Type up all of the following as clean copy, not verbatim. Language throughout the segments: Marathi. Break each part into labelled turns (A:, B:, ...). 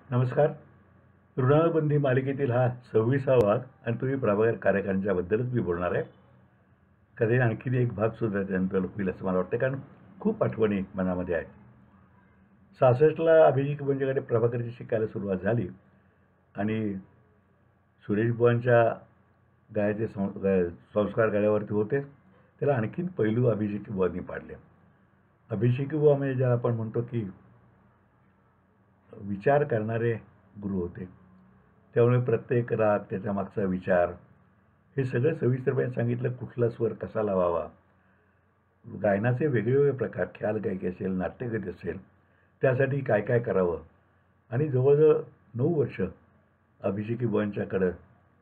A: नमस्कार. ऋणानुबंधी मालिकेतील हा 26वा भाग आणि तुम्ही प्रभाकर कार्यकाऱ्यांच्याबद्दलच मी बोलणार आहे. कधी आणखीन एक भाग सुद्धा त्यानंतर होईल असं मला वाटतं, कारण खूप आठवणी मनामध्ये आहेत. 66ला अभिजित बुवांच्याकडे प्रभाकरची शिकायला सुरुवात झाली आणि सुरेश बुवांच्या गायचे संस्कार गळ्यावरती होते. त्याला आणखीन पैलू अभिजित बुवांनी पाडले. अभिजित बुवा म्हणजे ज्याला आपण म्हणतो की विचार करणारे गुरु होते. त्यामुळे प्रत्येक राग, त्याच्या मागचा विचार हे सगळं सविस्तरपणे सांगितलं. कुठला स्वर कसा लावावा, गायनाचे वेगवेगळे प्रकार, ख्याल गायकी असेल, नाट्यगीत असेल, त्यासाठी काय काय करावं. आणि जवळजवळ 9 वर्ष अभिषेकी बुवांच्याकडं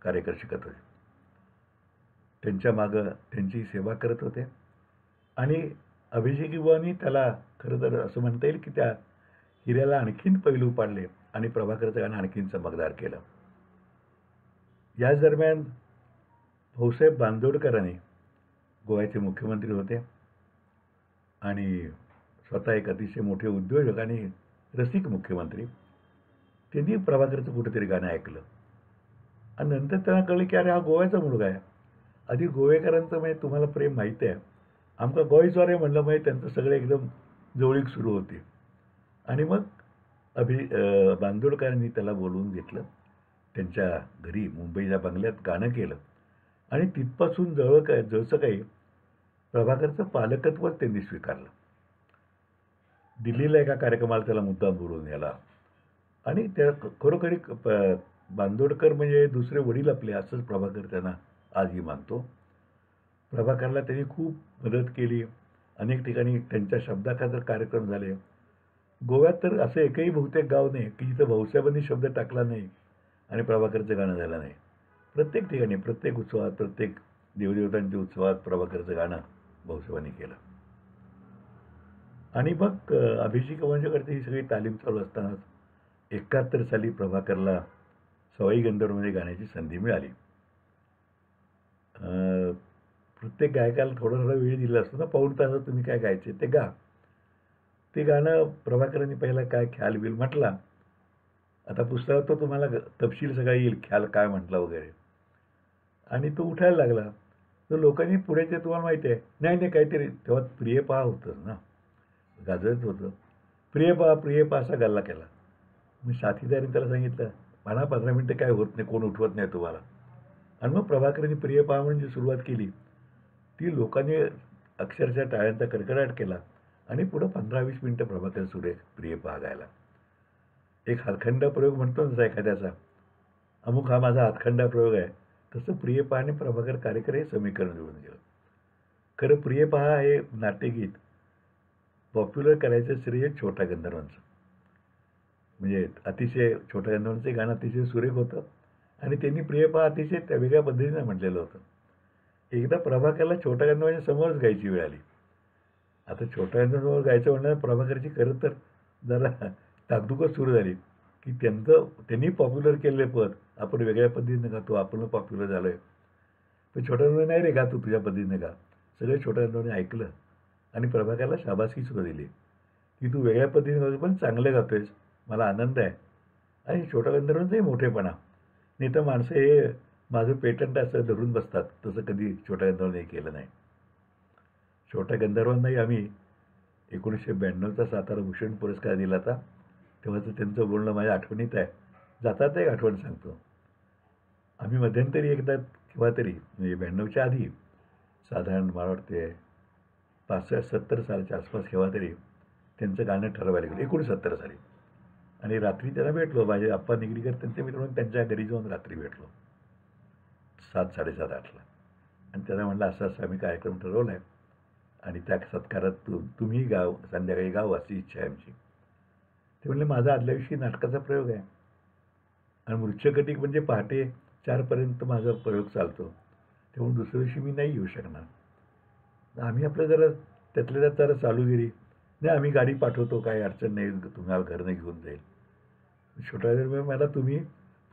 A: कार्यकर शिकत होते. त्यांच्या मागं त्यांची सेवा करत होते. आणि अभिषेकी बुवांनी त्याला खरं तर असं म्हणता येईल की त्या हिऱ्याला आणखीन पैलू पाडले आणि प्रभाकरचं गाणं आणखीन चमकदार केलं. याच दरम्यान भाऊसाहेब बांदोडकरांनी, गोव्याचे मुख्यमंत्री होते आणि स्वतः एक अतिशय मोठे उद्योजक आणि रसिक मुख्यमंत्री, त्यांनी प्रभाकरचं कुठेतरी गाणं ऐकलं आणि नंतर त्यांना कळलं की अरे हा गोव्याचा मुलगा आहे. आधी गोवेकरांचं म्हणजे तुम्हाला प्रेम माहिती आहे, आमका गोयचवारे म्हणलं म्हणजे त्यांचं सगळं एकदम जवळीक सुरू होती. आणि मग बांदोडकरांनी त्याला बोलवून घेतलं त्यांच्या घरी, मुंबईच्या बंगल्यात गाणं केलं आणि तिथपासून जवळचं काही प्रभाकरचं पालकत्वच त्यांनी स्वीकारलं. दिल्लीला एका कार्यक्रमाला त्याला मुद्दाम बोलवून याला आणि त्या खरोखरी बांदोडकर म्हणजे दुसरे वडील आपले असंच प्रभाकर त्यांना आजही मानतो. प्रभाकरला त्यांनी खूप मदत केली. अनेक ठिकाणी त्यांच्या शब्दाखातर कार्यक्रम झाले. गोव्यात तर असं एकही बहुतेक गाव नाही की जिथं भाऊसाहेबांनी शब्द टाकला नाही आणि प्रभाकरचं गाणं झालं नाही. प्रत्येक ठिकाणी, प्रत्येक उत्सवात, प्रत्येक देवदेवतांच्या उत्सवात प्रभाकरचं गाणं भाऊसाहेबांनी केलं. आणि मग अभिषेक बुवांच्याकडची ही सगळी तालीम चालू असतानाच 71 साली प्रभाकरला सवाई गंधर्वमध्ये गाण्याची संधी मिळाली. प्रत्येक गायकाला थोडा थोडा वेळ दिला असतो ना, पाऊण तासात तुम्ही काय गायचे ते गा. ते गाणं प्रभाकरांनी पहिला काय ख्याल बिल म्हटला. आता पुस्तकात तो तुम्हाला तपशील सगळा येईल, ख्याल काय म्हटला वगैरे. आणि तो उठायला लागला. तर लोकांनी पुढे ते तुम्हाला माहिती आहे, नाही नाही काहीतरी तेव्हा प्रिय पहा होतं ना, गाजत होतं. प्रिय पहा असा गल्ला केला. मग साथीदाराने त्याला सांगितलं, म्हणा 15 मिनिटं काय होत नाही, कोण उठवत नाही तुम्हाला. आणि मग प्रभाकरांनी प्रिय पहा म्हणजे सुरुवात केली. ती लोकांनी अक्षरशः टाळ्यांचा कडकडाट केला आणि पुढं 15-20 मिनिटं प्रभाकर सुरेश प्रिय पहा गायला. एक हातखंडा प्रयोग म्हणतो ना एखाद्याचा, अमुक हा माझा हातखंडा प्रयोग आहे, तसं प्रिय पहा आणि प्रभाकर कार्यकर हे समीकरण जुळून गेलं. खरं प्रिय पहा हे नाट्यगीत पॉप्युलर करायचं श्रेय छोटा गंधर्वांचं. म्हणजे अतिशय छोट्या गंधर्वांचं गाणं अतिशय सुरेख होतं आणि त्यांनी प्रिय पहा अतिशय त्या वेगळ्या पद्धतीनं म्हटलेलं होतं. एकदा प्रभाकरला छोट्या गंधर्वांच्या समोरच गायची वेळ आली. आता छोट्या गंधर्वांसमोर गायचं म्हणलं प्रभाकरची खरं तर जरा धाकधुकच सुरू झाली की त्यांनी पॉप्युलर केलेलं पद आपण वेगळ्या पद्धतीनं गातो, आपण पॉप्युलर झालो आहे. पण छोट्या गंधर्वांनी नाही रे गा, तू तुझ्या पद्धतीनं गा. सगळे छोट्या गंधर्वांनी ऐकलं आणि प्रभाकरला शाबासकी सुरू दिली की तू वेगळ्या पद्धतीने गातो पण चांगलं गातोयस, मला आनंद आहे. आणि छोट्या गंधर्वांचाही मोठेपणा. नाही तर माणसं हे माझं पेटंट असं धरून बसतात, तसं कधी छोट्या गंधर्वांनी केलं नाही. छोट्या गंधर्वांनाही आम्ही 1992चा सातारा भूषण पुरस्कार दिला होता. तेव्हाचं त्यांचं बोलणं माझ्या आठवणीत आहे. जातात एक आठवण सांगतो. आम्ही मध्यंतरी एकदा केव्हा तरी म्हणजे 92च्या आधी साधारण मला वाटते 65-70 सालाच्या आसपास केव्हा तरी त्यांचं गाणं ठरवायला गेलं 69 साली. आणि रात्री त्यांना भेटलो. माझे आप्पा निगडीकर त्यांचे मित्र म्हणून त्यांच्या घरी जाऊन रात्री भेटलो 7-7:30 8ला. आणि त्यांना म्हटलं असं असं आम्ही कार्यक्रम ठरवला आहे आणि त्या सत्कारात तुम्ही संध्याकाळी गाव अशी इच्छा आहे आमची. ते म्हणले माझा आदल्या दिवशी नाटकाचा प्रयोग आहे आणि मृच्छकटिक म्हणजे पहाटे 4पर्यंत माझा प्रयोग चालतो, त्यामुळे दुसऱ्या दिवशी मी नाही येऊ शकणार. आम्ही आपलं जरा त्यातल्या त्यात जरा चालूगिरी, नाही आम्ही गाडी पाठवतो, काही अडचण नाही, तुम्हाला घरनं घेऊन जाईल. छोट्या मला तुम्ही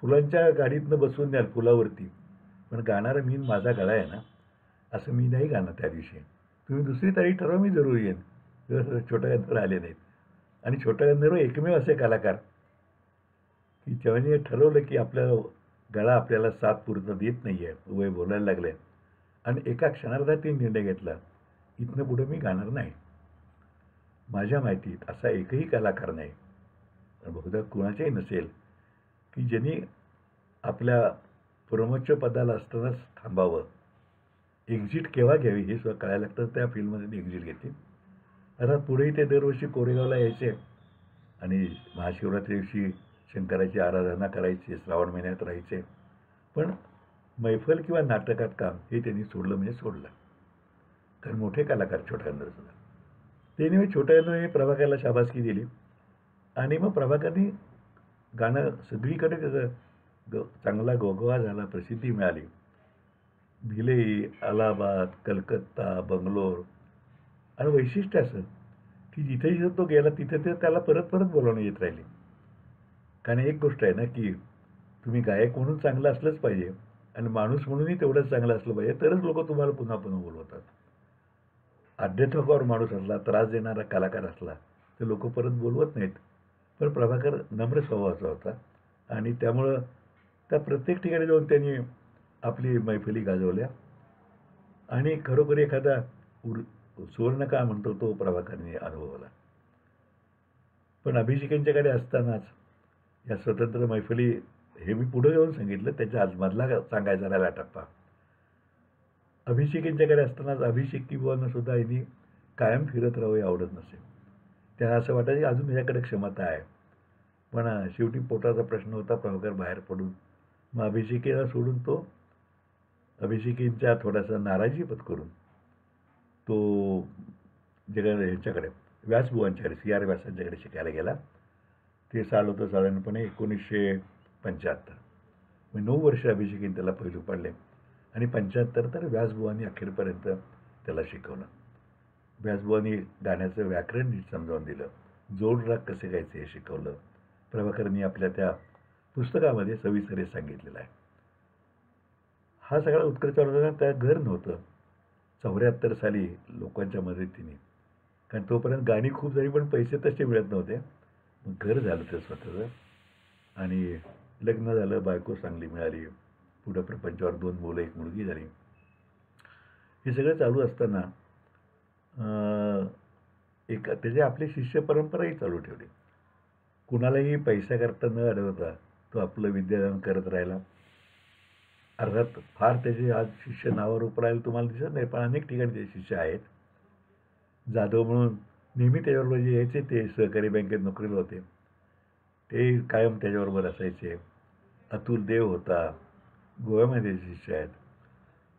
A: फुलांच्या गाडीतनं बसवून द्याल फुलावरती, पण गाणारा मी माझा गळा आहे ना, असं मी नाही गाणं त्या दिवशी. तुम्ही दुसरी तारीख ठरवा, मी जरूर येईन. जर छोटा गंधर्व आले नाहीत. आणि छोटा गंधर्व एकमेव असे कलाकार की जेव्हा ठरवलं की आपल्या गळा आपल्याला साथ पूर्ण देत नाही आहे, वय बोलायला लागले आणि एका क्षणार्धात ती निर्णय घेतला, इथनं पुढे मी गाणार नाही. माझ्या माहितीत असा एकही कलाकार नाही, बहुधा कुणाच्याही नसेल, की ज्यांनी आपल्या परमोच्च पदाला असतानाच थांबावं. एक्झिट केव्हा घ्यावी हे सुद्धा कळायला लागतं. त्या फिल्ममध्ये एक्झिट घेतली. अर्थात पुढेही ते दरवर्षी कोरेगावला यायचे आणि महाशिवरात्री दिवशी शंकराची आराधना करायची, श्रावण महिन्यात राहायचे. पण मैफल किंवा नाटकात काम हे त्यांनी सोडलं म्हणजे सोडलं. कारण मोठे कलाकार छोट्यांवर सुद्धा. त्यांनी छोट्यांनी प्रभाकरला शाबासकी दिली आणि मग प्रभाकरनी गाणं सगळीकडे त्याचं चांगला गोगवा झाला, प्रसिद्धी मिळाली. भिलई, अलाहाबाद, कलकत्ता, बंगलोर आणि वैशिष्ट्य असं की जिथे जिथे तो गेला तिथे ते त्याला परत परत बोलावणं येत राहिले. कारण एक गोष्ट आहे ना की तुम्ही गायक म्हणून चांगलं असलंच पाहिजे आणि माणूस म्हणूनही तेवढंच चांगलं असलं पाहिजे, तरच लोक तुम्हाला पुन्हा पुन्हा बोलवतात. आढ्यथकावर माणूस असला, त्रास देणारा कलाकार असला तर लोक परत बोलवत नाहीत. पण प्रभाकर नम्र स्वभावाचा होता आणि त्यामुळं त्या प्रत्येक ठिकाणी जाऊन त्यांनी आपली मैफिली गाजवल्या आणि खरोखर एखादा सुवर्णकाळ म्हणतो तो प्रभाकरने अनुभवला. पण अभिषेकांच्याकडे असतानाच या स्वतंत्र मैफिली, हे मी पुढे जाऊन सांगितलं, त्याच्या आजमधला सांगायचा राहिला टप्पा. अभिषेकांच्याकडे असतानाच अभिषेकी बुवांना सुद्धा यांनी कायम फिरत राहावे आवडत नसे. त्यांना असं वाटायचं अजून याच्याकडे क्षमता आहे. पण शेवटी पोटाचा प्रश्न होता, प्रभाकर बाहेर पडून मग अभिषेकीला सोडून तो अभिषेकींच्या थोडासा नाराजी पत्करून तो ह्याच्याकडे व्यासबुवांच्याकडे सी.आर. व्यासांच्याकडे शिकायला गेला. ते साल होतं साधारणपणे 1975. मग 9 वर्ष अभिषेकीन त्याला पैलू पाडले आणि 75 तर व्यासबुवांनी अखेरपर्यंत त्याला शिकवलं. व्यासबुवांनी गाण्याचं व्याकरण नीट समजावून दिलं, जोड राग कसे गायचे हे शिकवलं. प्रभाकरनी आपल्या त्या पुस्तकामध्ये सविस्तर सांगितलेलं आहे. हा सगळा उत्कर्ष होताना त्या घर नव्हतं. 74 साली लोकांच्या मदतीने, कारण तोपर्यंत गाणी खूप झाली पण पैसे तसे मिळत नव्हते. मग घर झालं ते स्वतःचं आणि लग्न झालं, बायको चांगली मिळाली, पुढं प्रपंचावर 2 मुलं 1 मुलगी झाली. हे सगळं चालू असताना एक त्याचे आपली शिष्य परंपराही चालू ठेवली. कुणालाही पैशाकरता न अडवता तो आपलं विद्यादान करत राहिला. अर्थात फार त्याचे आज शिष्य नावावर उपर राहिले तुम्हाला दिसत नाही, पण अनेक ठिकाणी त्याचे शिष्य आहेत. जाधव म्हणून नेहमी त्याच्याबरोबर जे यायचे ते सहकारी बँकेत नोकरीला होते, ते कायम त्याच्याबरोबर असायचे. अतुल देव होता, गोव्यामध्ये शिष्य आहेत.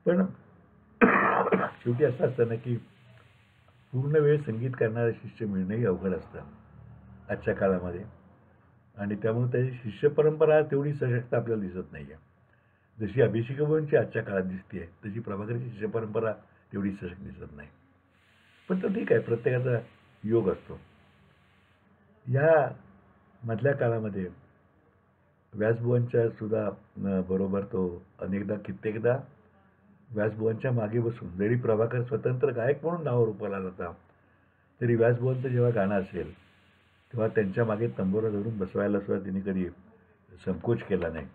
A: पण शेवटी असं असतं ना की पूर्ण वेळ संगीत करणारे शिष्य मिळणंही अवघड असतं आजच्या काळामध्ये आणि त्यामुळे त्याची शिष्य परंपरा तेवढी सशक्त आपल्याला दिसत नाही आहे. जशी अभिषेकबाबांची आजच्या काळात दिसते तशी प्रभाकरची शिष्य परंपरा तेवढी सशक्त दिसत नाही. पण तो ठीक आहे, प्रत्येकाचा योग असतो. या मधल्या काळामध्ये व्यासबुवांच्या सुद्धा बरोबर तो कित्येकदा व्यासबुवांच्या मागे बसून, जरी प्रभाकर स्वतंत्र गायक म्हणून नावावर उपाला होता तरी व्यासबुवांचं जेव्हा गाणं असेल तेव्हा त्यांच्या मागे तंबोरा धरून बसवायला सुद्धा त्यांनी कधी संकोच केला नाही.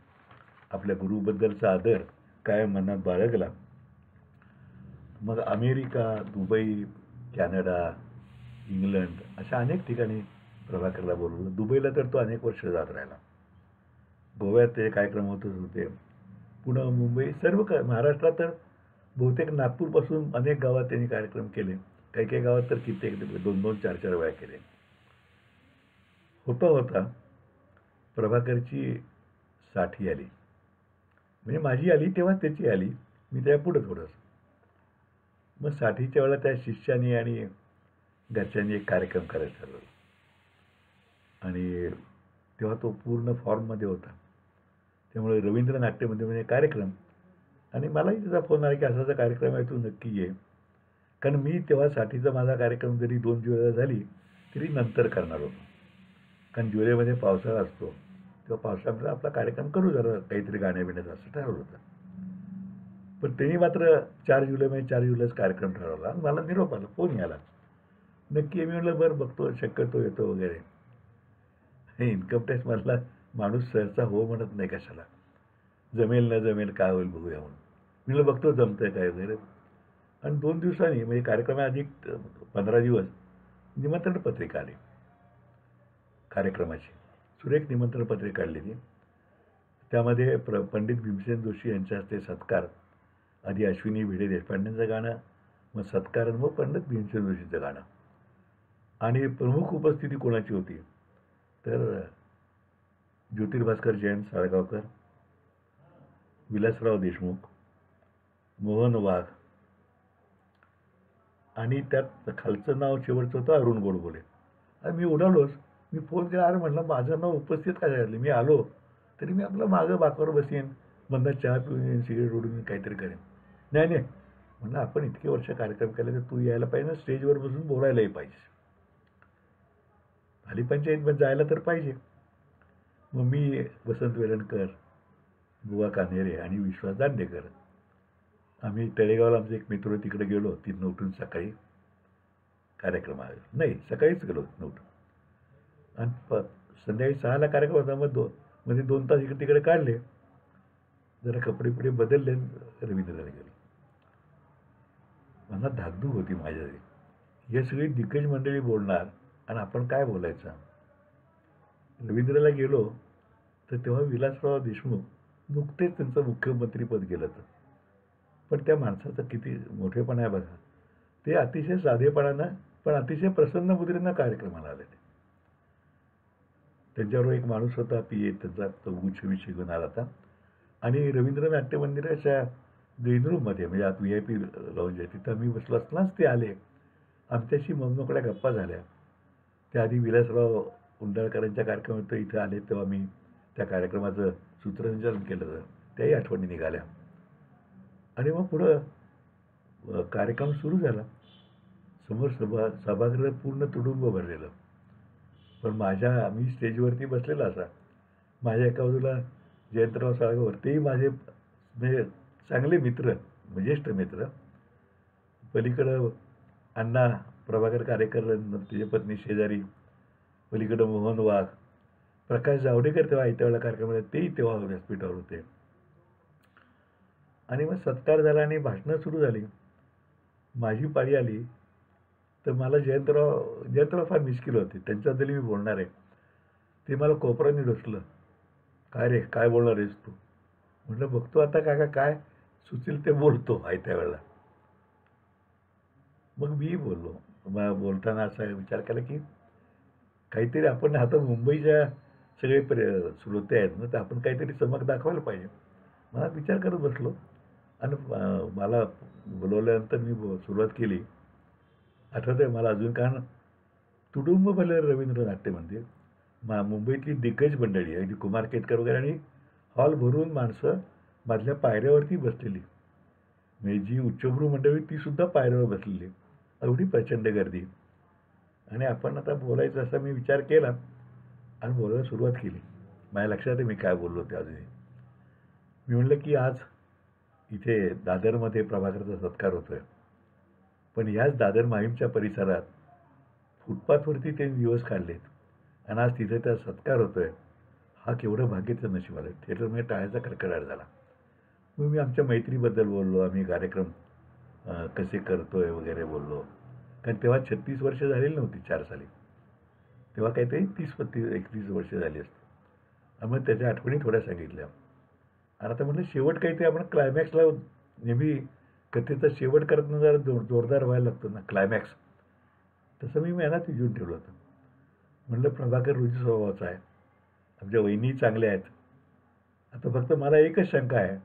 A: आपल्या गुरुबद्दलचा आदर कायम मनात बाळगला. मग अमेरिका, दुबई, कॅनडा, इंग्लंड अशा अनेक ठिकाणी प्रभाकरला बोलवलं. दुबईला तर तो अनेक वर्ष जात राहिला. गोव्यात ते कार्यक्रम होतच होते. पुणे, मुंबई, सर्व महाराष्ट्रात तर बहुतेक नागपूरपासून अनेक गावात त्यांनी कार्यक्रम केले. काही काही गावात तर कित्येक 2-2, 4-4 वेळा केले. होता प्रभाकरची 60 आली. म्हणजे माझी आली तेव्हा त्याची आली, मी त्या पुढं थोडंसं. मग 60च्या वेळेला त्या शिष्याने आणि घरच्यांनी एक कार्यक्रम करायला ठरवला आणि तेव्हा तो पूर्ण फॉर्ममध्ये होता. त्यामुळे रवींद्र नाट्य मंदिरमध्ये कार्यक्रम आणि मलाही त्याचा फोन आला की असाचा कार्यक्रम आहे, तू नक्की ये. कारण मी तेव्हा 60चा माझा कार्यक्रम जरी 2 जुलैला झाली तरी नंतर करणार होतो. कारण जुलैमध्ये पावसाळा असतो, तेव्हा पावसाळ्यामध्ये आपला कार्यक्रम करू जरा काहीतरी गाण्याबिण्याचं असं ठरवलं होतं. पण त्यांनी मात्र 4 जुलैच कार्यक्रम ठरवला आणि मला निरोप आला, फोन आला, नक्की मी म्हटलं बरं बघतो, शक्यतो येतो वगैरे. इन्कम टॅक्समधला माणूस सहसा हो म्हणत नाही कशाला. जमेल न जमेल काय होईल बघूया म्हणून. मी म्हणलं बघतो जमतंय काय वगैरे. आणि 2 दिवसांनी म्हणजे कार्यक्रमाआधी 15 दिवस निमंत्रण पत्रिका आली कार्यक्रमाची. सुरेख निमंत्रण पत्रिका काढली ती. त्यामध्ये पंडित भीमसेन जोशी यांच्या हस्ते सत्कार, आधी अश्विनी भिडे देशपांडेंचं गाणं, मग सत्कार, मग पंडित भीमसेन जोशीचं गाणं. आणि प्रमुख उपस्थिती कोणाची होती तर ज्योतिर्भास्कर जयंत साळगावकर, विलासराव देशमुख, मोहन वाघ आणि त्यात खालचं नाव शेवटचं होतं अरुण गोडबोले. आणि मी उडालोच. मी फोन केला, अरे म्हटलं माझं नाव उपस्थित काय झालं, मी आलो तरी मी आपलं मागं बाकावर बसेन, बंदा चहा पिऊन येईन, सिगरेट ओढून काहीतरी करेन. नाही नाही म्हणलं आपण इतके वर्ष कार्यक्रम केले तर तू यायला पाहिजे ना, स्टेजवर बसून बोलायलाही पाहिजे. आली पंचायत पण जायला तर पाहिजे. मग मी, वसंत वेलणकर, बुवा कान्हेरे आणि विश्वास दांडेकर आम्ही तळेगावला आमचे एक मित्र होते, तिकडे गेलो. तिथनं उठून सकाळी कार्यक्रम आहे, नाही सकाळीच गेलो तिथनं उठून. आणि संध्याकाळी 6ला कार्यक्रम होता. मग मध्ये 2 तास इकडे तिकडे काढले, जरा कपडे पुढे बदलले, रवींद्रला गेलो. मला धाकधूक होती माझ्या. हे सगळी दिग्गज मंडळी बोलणार आणि आपण काय बोलायचं. रवींद्रला गेलो तर तेव्हा विलासराव देशमुख नुकतेच त्यांचं मुख्यमंत्रीपद गेलं तर. पण त्या माणसाचं किती मोठेपणा आहे बघा. ते अतिशय साधेपणानं पण अतिशय प्रसन्न मुद्रेनं कार्यक्रमाला आले. त्यांच्याबरोबर एक माणूस होता, पी ए, त्यांचा तो गुच्छविषयी घेऊन आला होता. आणि रवींद्र नाट्य मंदिराच्या ग्रीन रूममध्ये, म्हणजे आत VIP लाऊंज आहे, तिथं मी बसलो असतानाच ते आले. आमच्याशी मनमोकळ्या गप्पा झाल्या. त्याआधी विलासराव उंडाळकरांच्या कार्यक्रमात इथं आले, तेव्हा मी त्या कार्यक्रमाचं सूत्रसंचालन केलं होतं, त्याही आठवणी निघाल्या. आणि मग पुढं कार्यक्रम सुरू झाला. समोर सभागृह पूर्ण तुडुंब भरलेलं. पण मी स्टेजवरती बसलेला असा. माझ्या एका बाजूला जयंतराव साळगावर, तेही माझे म्हणजे चांगले मित्र, ज्येष्ठ मित्र. पलीकडं अण्णा प्रभाकर कारेकर, त्याची पत्नी शेजारी, पलीकडं मोहन वाघ, प्रकाश जावडेकर तेव्हा येत्या वेळेला कार्यक्रमात, तेही तेव्हा व्यासपीठावर होते. आणि मग सत्कार झाला आणि भाषणं सुरू झाली. माझी पाळी आली तर मला जयंतराव फार मिश्किल होते, त्यांच्याबद्दल मी बोलणार आहे. ते मला कोपऱ्याने ढोसलं, काय रे काय बोलणार आहेस तू. म्हटलं बघतो आता काका, काय सुचेल ते बोलतो त्या वेळेला. मग मी बोललो. बोलताना असा विचार केला की काहीतरी आपण, आता मुंबईच्या सगळे श्रोते आहेत ना, तर आपण काहीतरी चमक दाखवायला पाहिजे. मला विचार करत बसलो. आणि मला बोलवल्यानंतर मी सुरुवात केली. आठवतं आहे मला अजून, कारण तुडुंब भरलेलं रवींद्र नाट्य मंदिर, मुंबईतली दिग्गज मंडळी आहे, कुमार केतकर वगैरे, आणि हॉल भरून माणसं मधल्या पायऱ्यावरती बसलेली, म्हणजे जी उच्चभ्रू मंडळी ती सुद्धा पायऱ्यावर बसलेली, एवढी प्रचंड गर्दी. आणि आपण आता बोलायचं असा मी विचार केला आणि बोलायला सुरुवात केली. माझ्या लक्षात आहे मी काय बोललो ते अजूनही. मी म्हणलं की आज इथे दादरमध्ये प्रभाकरचा सत्कार होतोय, पण याच दादर माहीमच्या परिसरात फुटपाथवरती ते दिवस काढलेत आणि आज तिथे त्या सत्कार होतोय. हा केवढं भाग्याचं नशीब आलं. थिएटरमध्ये टाळ्याचा कडकडाट झाला. मग मी आमच्या मैत्रीबद्दल बोललो, आम्ही कार्यक्रम कसे करतोय वगैरे बोललो. कारण तेव्हा 36 वर्ष झालेली नव्हती 4 साली, तेव्हा काहीतरी 30-31 वर्ष झाली असते. आणि मग त्याच्या आठवणी थोड्या सांगितल्या. आणि आता म्हटलं शेवट काहीतरी आपण क्लायमॅक्सला, नेहमी कथेचा शेवट करताना जरा जोरदार व्हायला लागतो ना क्लायमॅक्स, तसं मी मनात विजून ठेवलं होतं. म्हटलं प्रभाकर रुची स्वभावाचा आहे, आमच्या वहिनी चांगल्या आहेत. आता फक्त मला एकच शंका आहे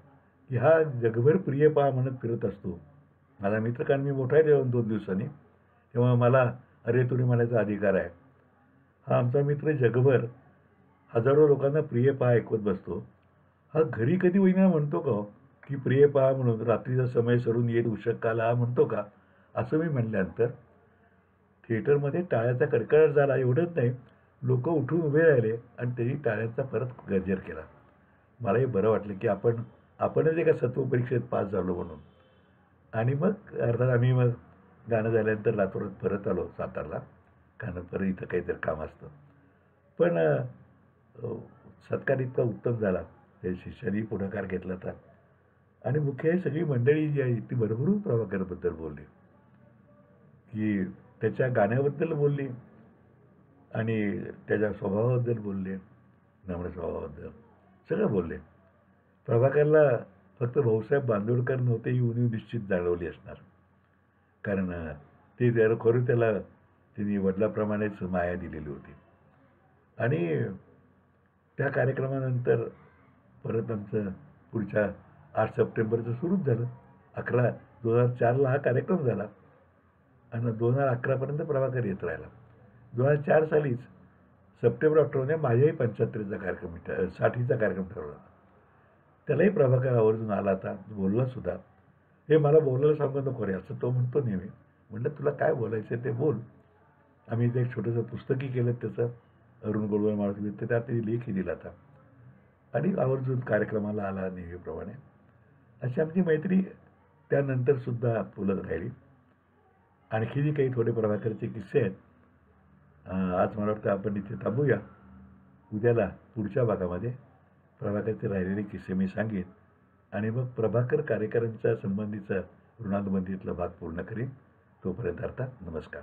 A: की हा जगभर प्रिय पहा म्हणत फिरत असतो. माझा मित्र, कारण मी मोठा आहे तेव्हा 2 दिवसांनी, तेव्हा मला अरे तुरी म्हणायचा अधिकार आहे. हा आमचा मित्र जगभर हजारो लोकांना प्रिय पहा ऐकवत बसतो. हा घरी कधी वहिनीला म्हणतो का की प्रिय पहा म्हणून, रात्रीचा समय सरून येत उशक्काला हा म्हणतो का. असं मी म्हणल्यानंतर थिएटरमध्ये टाळ्याचा कडकडाट झाला. एवढंच नाही, लोक उठून उभे राहिले आणि त्यांनी टाळ्यांचा परत गजर केला. मलाही बरं वाटलं की आपणच एका सत्वपरीक्षेत पास झालो म्हणून. आणि मग अर्थात आम्ही मग गाणं झाल्यानंतर लातूरात परत आलो, सातारला, कारण परत इथं काहीतरी काम असतं. पण सत्कार इतका उत्तम झाला, त्या शिष्याने पुढाकार घेतला होता. आणि मुख्य ही सगळी मंडळी जी आहे ती भरभरून प्रभाकरबद्दल बोलली, की त्याच्या गाण्याबद्दल बोलली आणि त्याच्या स्वभावाबद्दल बोलले, नम्र स्वभावाबद्दल सगळं बोलले. प्रभाकरला फक्त भाऊसाहेब बांदोडकर नव्हते ही उणीव निश्चित जाणवली असणार. कारण ते खरं त्याला त्यांनी वडिलाप्रमाणेच माया दिलेली होती. आणि त्या कार्यक्रमानंतर परत आमचं पुढच्या 8 सप्टेंबरचं सुरूच झालं. 2004ला हा कार्यक्रम झाला आणि 2011पर्यंत प्रभाकर येत राहिला. 2004 सालीच सप्टेंबर-ऑक्टोबरमध्ये माझ्याही 75चा कार्यक्रम 60चा कार्यक्रम ठरवला. त्यालाही प्रभाकर आवर्जून आला होता, बोलला सुद्धा. हे मला बोलायला सांगू नको रे असं तो म्हणतो नेहमी. म्हटलं तुला काय बोलायचं ते बोल. आम्ही इथे एक छोटंसं पुस्तकही केलं त्याचं, अरुण गोडबोले माळकरी, तर त्यात लेखही दिला होता आणि आवर्जून कार्यक्रमाला आला नेहमीप्रमाणे. अशी आमची मैत्री त्यानंतर सुद्धा फुलत राहिली. आणखीही काही थोडे प्रभाकरचे किस्से आहेत. आज मला वाटतं आपण इथे थांबूया. उद्याला पुढच्या भागामध्ये प्रभाकरचे राहिलेले किस्से मी सांगेन आणि मग प्रभाकर कार्यकरांच्या संबंधीचा ऋणानुबंधीतला भाग पूर्ण करीन. तोपर्यंत अर्थात नमस्कार.